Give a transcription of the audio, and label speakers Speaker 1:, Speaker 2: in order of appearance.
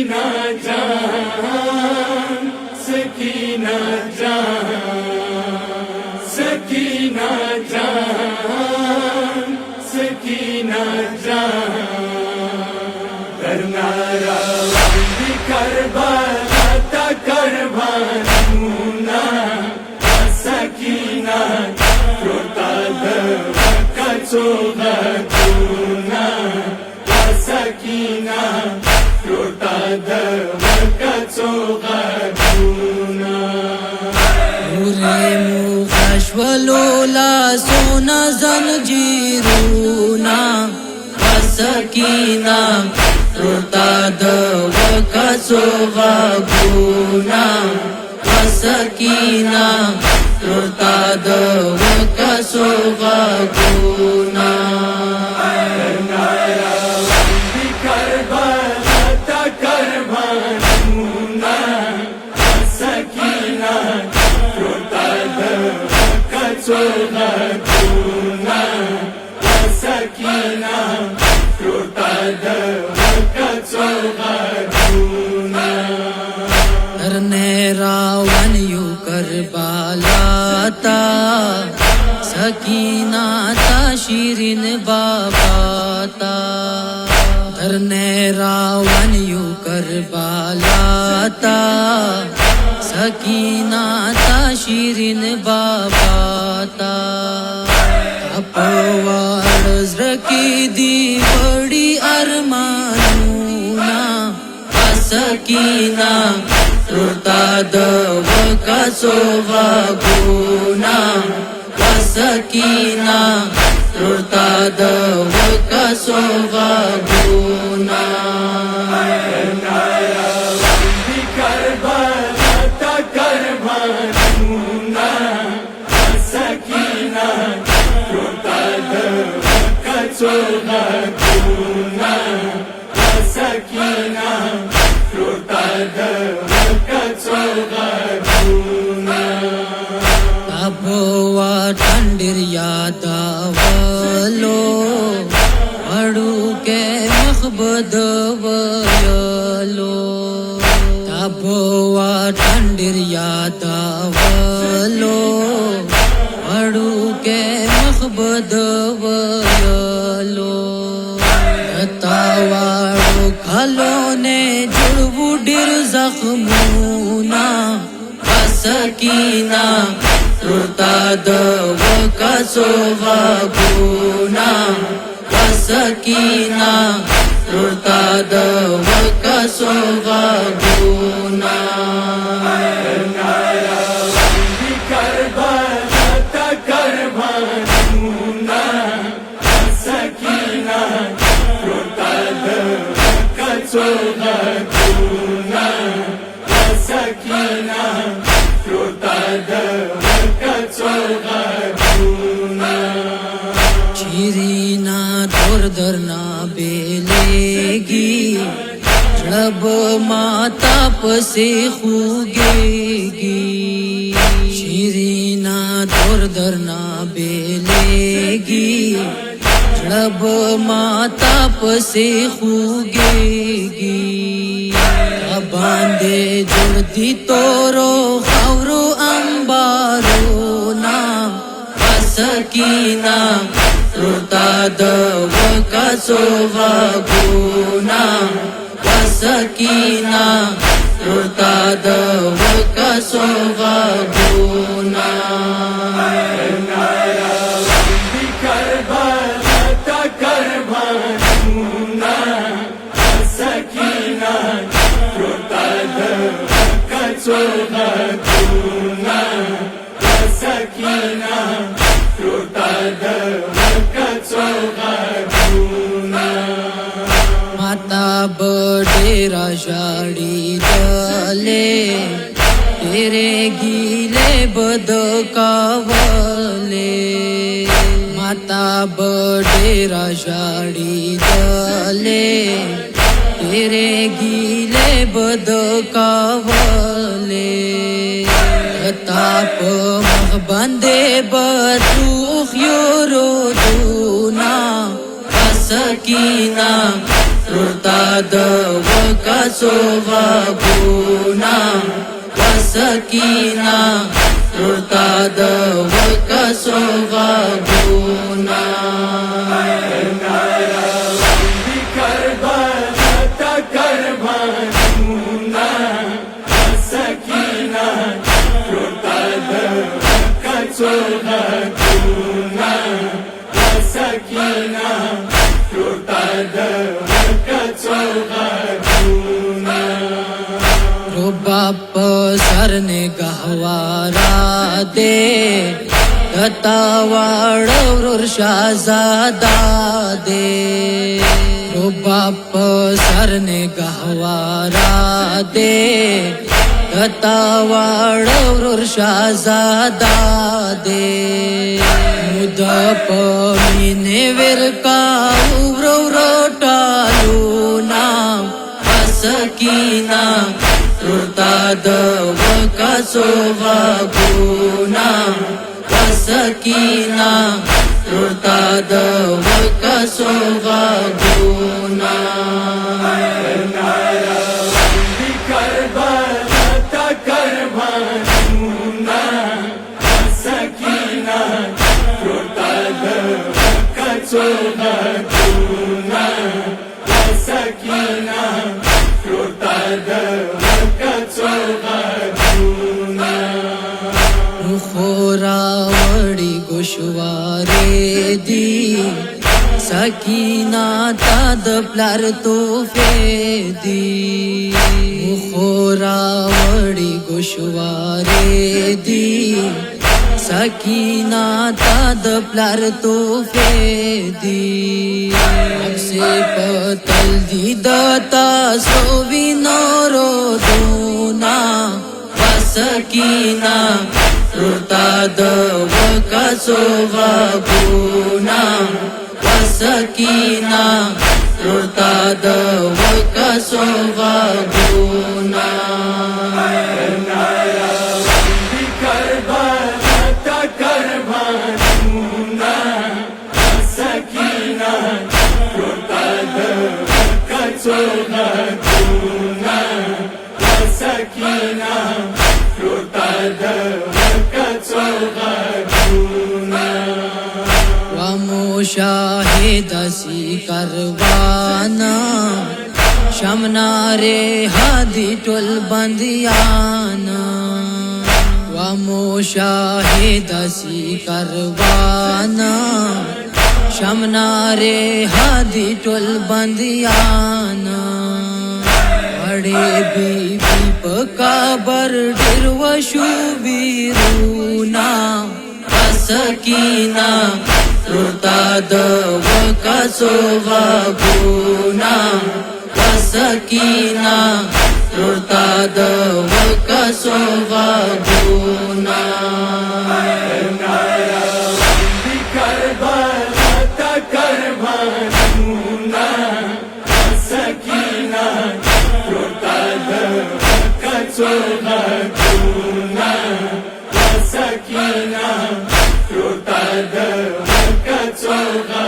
Speaker 1: सकीना जान, सकीना जान, सकीना जान, सकीना जान। करना रावण करबला ता करबानूना सकीना रोता दवकाचो गतूना सकीना रोता दवकाचो गतूना।
Speaker 2: मुरे मुखश्वलोला सोना जंजीरूना सकीना रोता दवकाचो गतूना सकीना रोता दवकाचो गतूना।
Speaker 1: गतूना सकीना रोता दवकाचो गतूना।
Speaker 2: करने रावण यू करबलाता सकीना ता शीरीन बाबाता। करने रावण यू करबलाता सकीना ता शीरीन बाबाता। अपवाड़ की दी बड़ी अरमानूना सकीना रोता दवकाचो गतूना सकीना रोता दवकाचो गतूना।
Speaker 1: सकीना रोता दवकाचो गतूना सकीना रोता दवकाचो गतूना।
Speaker 2: अबवा ठंडिर यादावलो अड़ू के मखबद वयलो। अबवा ठंडिर यादावलो अड़ू के मखबद वयलो। तावाड़ो खलो ने जुड़वू डिर जख्मूना सकीना रोता दवकाचो गतूना सकीना रोता दवकाचो गतूना।
Speaker 1: सकीना रोता दवकाचो गतूना सकीना रोता दवकाचो गतूना।
Speaker 2: शीरीना दौर दरना बेलेगी जब माता पसे खूगेगी। शीरीना दौर दरना बेलेगी जब माता पसे खूगेगी। बांधे जुड़ती तोरो खौरो अंबारो नाम सकीना रोता दवकाचो गतूना सकीना रोता दवकाचो गतूना।
Speaker 1: सकीना रोता दवकाचो गतूना सकीना रोता दवकाचो गतूना।
Speaker 2: माता बडेरा शाड़ी दले तेरे गीले बदकावले। माता बडेरा शाड़ी दले तेरे गीले बदकावले। ताप मग बंदे बतूख योरो दूना Sakina Rurtada Vakasova Guna Vasakina Rurtada Vakasova Guna Rubap sarne gahwara de Datawad vrur shahzada de Rubap sarne gahwara de Datawad vrur shahzada de Mudap mine virka uvro taluna Vasakina Rurtada Vakasova Guna Vasakina Rurtada Vakasova Guna Khorawadi Goshware di Sakina tad plar tofe di Khorawadi Goshware di Sakina tad plar tofe di Abse patal di data sovinoro duna Vasakina Rurtada Vakasova Guna Vasakina Rurtada Vakasova Guna Shahidasi karwana Shamnare hadi tol bandiyana Wamo shahidasi karwana Shamnare hadi tol bandiyana Vade bibi pakabar dirwa shubiruna Vasakina Rurtada Vakasova Guna Vasakina Rurtada Vakasova Guna
Speaker 1: Rurtada Vakasova